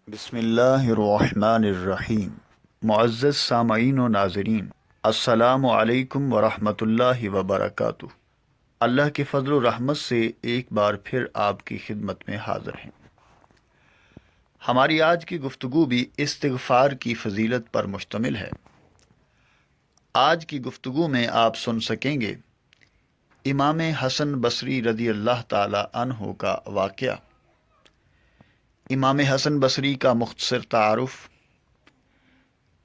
بسم اللہ الرحمن الرحیم۔ معزز سامعین و ناظرین، السلام علیکم ورحمۃ اللہ وبرکاتہ۔ اللہ کے فضل و رحمت سے ایک بار پھر آپ کی خدمت میں حاضر ہیں۔ ہماری آج کی گفتگو بھی استغفار کی فضیلت پر مشتمل ہے۔ آج کی گفتگو میں آپ سن سکیں گے امام حسن بصری رضی اللہ تعالی عنہ کا واقعہ، امام حسن بصری کا مختصر تعارف۔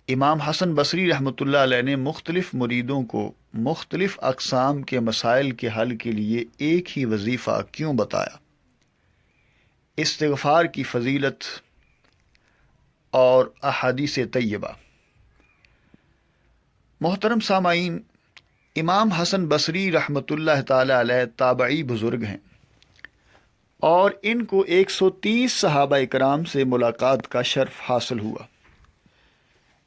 امام حسن بصری رحمۃ اللہ علیہ نے مختلف مریدوں کو مختلف اقسام کے مسائل کے حل کے لیے ایک ہی وظیفہ کیوں بتایا، استغفار کی فضیلت اور احادیث طیبہ۔ محترم سامعین، امام حسن بصری رحمۃ اللہ تعالی علیہ تابعی بزرگ ہیں اور ان کو 130 صحابہ کرام سے ملاقات کا شرف حاصل ہوا،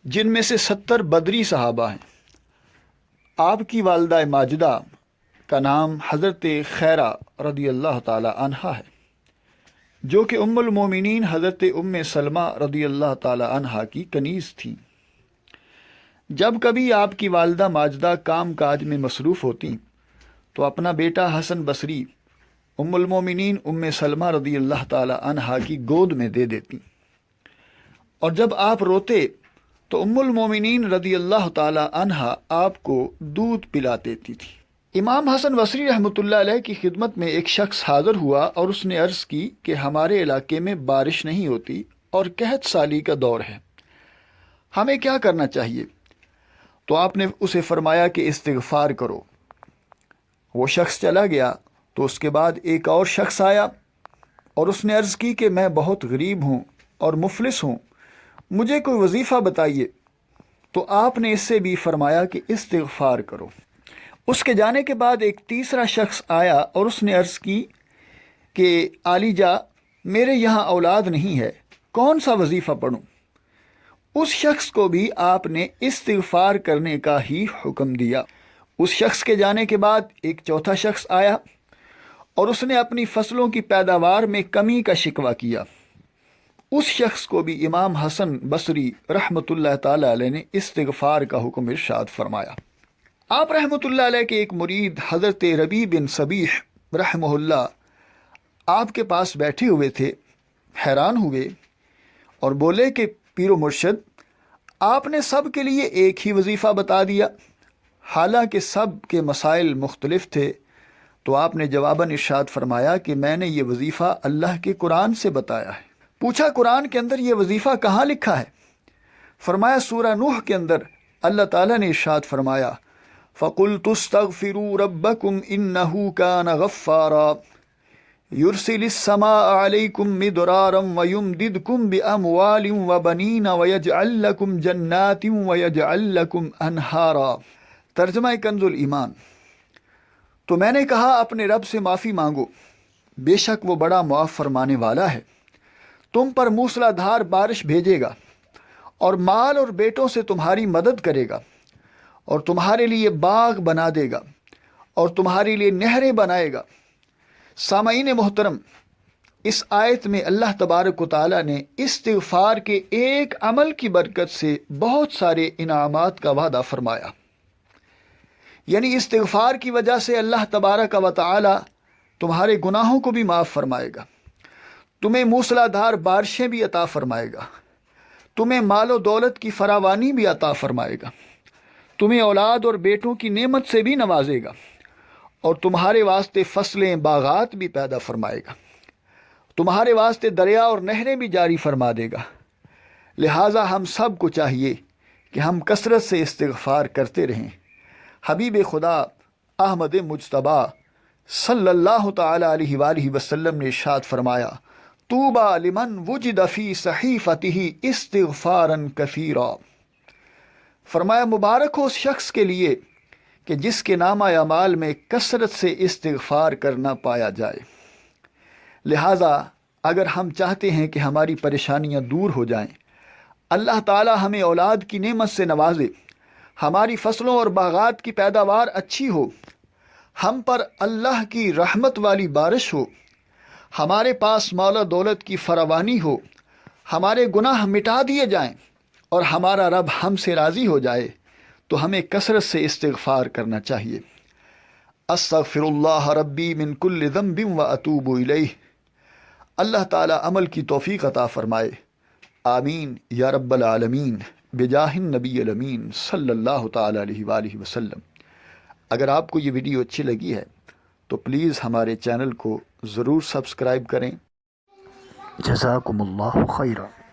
جن میں سے 70 بدری صحابہ ہیں۔ آپ کی والدہ ماجدہ کا نام حضرت خیرہ رضی اللہ تعالی عنہا ہے، جو کہ ام المومنین حضرت ام سلمہ رضی اللہ تعالی عنہا کی کنیز تھیں۔ جب کبھی آپ کی والدہ ماجدہ کام کاج میں مصروف ہوتیں تو اپنا بیٹا حسن بصری ام المومنین ام سلمہ رضی اللہ تعالی عنہا کی گود میں دے دیتی، اور جب آپ روتے تو ام المومنین رضی اللہ تعالی عنہا آپ کو دودھ پلا دیتی تھی۔ امام حسن بصری رحمۃ اللہ علیہ کی خدمت میں ایک شخص حاضر ہوا اور اس نے عرض کی کہ ہمارے علاقے میں بارش نہیں ہوتی اور قحط سالی کا دور ہے، ہمیں کیا کرنا چاہیے؟ تو آپ نے اسے فرمایا کہ استغفار کرو۔ وہ شخص چلا گیا تو اس کے بعد ایک اور شخص آیا اور اس نے عرض کی کہ میں بہت غریب ہوں اور مفلس ہوں، مجھے کوئی وظیفہ بتائیے۔ تو آپ نے اس سے بھی فرمایا کہ استغفار کرو۔ اس کے جانے کے بعد ایک تیسرا شخص آیا اور اس نے عرض کی کہ عالی جا، میرے یہاں اولاد نہیں ہے، کون سا وظیفہ پڑھوں؟ اس شخص کو بھی آپ نے استغفار کرنے کا ہی حکم دیا۔ اس شخص کے جانے کے بعد ایک چوتھا شخص آیا اور اس نے اپنی فصلوں کی پیداوار میں کمی کا شکوہ کیا۔ اس شخص کو بھی امام حسن بصری رحمۃ اللہ تعالی علیہ نے استغفار کا حکم ارشاد فرمایا۔ آپ رحمۃ اللہ علیہ کے ایک مرید حضرت ربیع بن صبیح رحمہ اللہ آپ کے پاس بیٹھے ہوئے تھے، حیران ہوئے اور بولے کہ پیر و مرشد، آپ نے سب کے لیے ایک ہی وظیفہ بتا دیا، حالانکہ سب کے مسائل مختلف تھے۔ تو آپ نے جواباً ارشاد فرمایا کہ میں نے یہ وظیفہ اللہ کے قرآن سے بتایا ہے۔ پوچھا قرآن کے اندر یہ وظیفہ کہاں لکھا ہے؟ فرمایا سورہ نوح کے اندر اللہ تعالیٰ نے ارشاد فرمایا فَقُلْتُ اسْتَغْفِرُوا رَبَّكُمْ إِنَّهُ كَانَ غَفَّارًا يُرْسِلِ السَّمَاءَ عَلَيْكُمْ مِدْرَارًا وَيُمْدِدْكُمْ بِأَمْوَالٍ وَبَنِينَ وَيَجْعَلْ لَكُمْ جَنَّاتٍ وَيَجْعَلْ لَكُمْ أَنْهَارًا۔ ترجمہ کنز الایمان۔ تو میں نے کہا اپنے رب سے معافی مانگو، بے شک وہ بڑا معاف فرمانے والا ہے، تم پر موسلا دھار بارش بھیجے گا اور مال اور بیٹوں سے تمہاری مدد کرے گا، اور تمہارے لیے باغ بنا دے گا اور تمہارے لیے نہریں بنائے گا۔ سامعین محترم، اس آیت میں اللہ تبارک و تعالیٰ نے استغفار کے ایک عمل کی برکت سے بہت سارے انعامات کا وعدہ فرمایا۔ یعنی استغفار کی وجہ سے اللہ تبارک و تعالی تمہارے گناہوں کو بھی معاف فرمائے گا، تمہیں موسلا دھار بارشیں بھی عطا فرمائے گا، تمہیں مال و دولت کی فراوانی بھی عطا فرمائے گا، تمہیں اولاد اور بیٹوں کی نعمت سے بھی نوازے گا، اور تمہارے واسطے فصلیں باغات بھی پیدا فرمائے گا، تمہارے واسطے دریا اور نہریں بھی جاری فرما دے گا۔ لہٰذا ہم سب کو چاہیے کہ ہم کثرت سے استغفار کرتے رہیں۔ حبیب خدا احمد مجتبیٰ صلی اللہ تعالی علیہ وآلہ وسلم نے ارشاد فرمایا طوبیٰ لمن وجد فی صحیفتہ استغفارا کثیرا۔ فرمایا مبارک ہو اس شخص کے لیے کہ جس کے نامہ اعمال میں کثرت سے استغفار کرنا پایا جائے۔ لہٰذا اگر ہم چاہتے ہیں کہ ہماری پریشانیاں دور ہو جائیں، اللہ تعالی ہمیں اولاد کی نعمت سے نوازے، ہماری فصلوں اور باغات کی پیداوار اچھی ہو، ہم پر اللہ کی رحمت والی بارش ہو، ہمارے پاس مال و دولت کی فراوانی ہو، ہمارے گناہ مٹا دیے جائیں اور ہمارا رب ہم سے راضی ہو جائے تو ہمیں کثرت سے استغفار کرنا چاہیے۔ استغفر اللہ ربی من کل ذنب و اتوب الیہ۔ اللہ تعالیٰ عمل کی توفیق عطا فرمائے، آمین یا رب العالمین، بجاہ النبی الامین صلی اللہ تعالیٰ علیہ وآلہ وسلم۔ اگر آپ کو یہ ویڈیو اچھی لگی ہے تو پلیز ہمارے چینل کو ضرور سبسکرائب کریں۔ جزاکم اللہ خیرا۔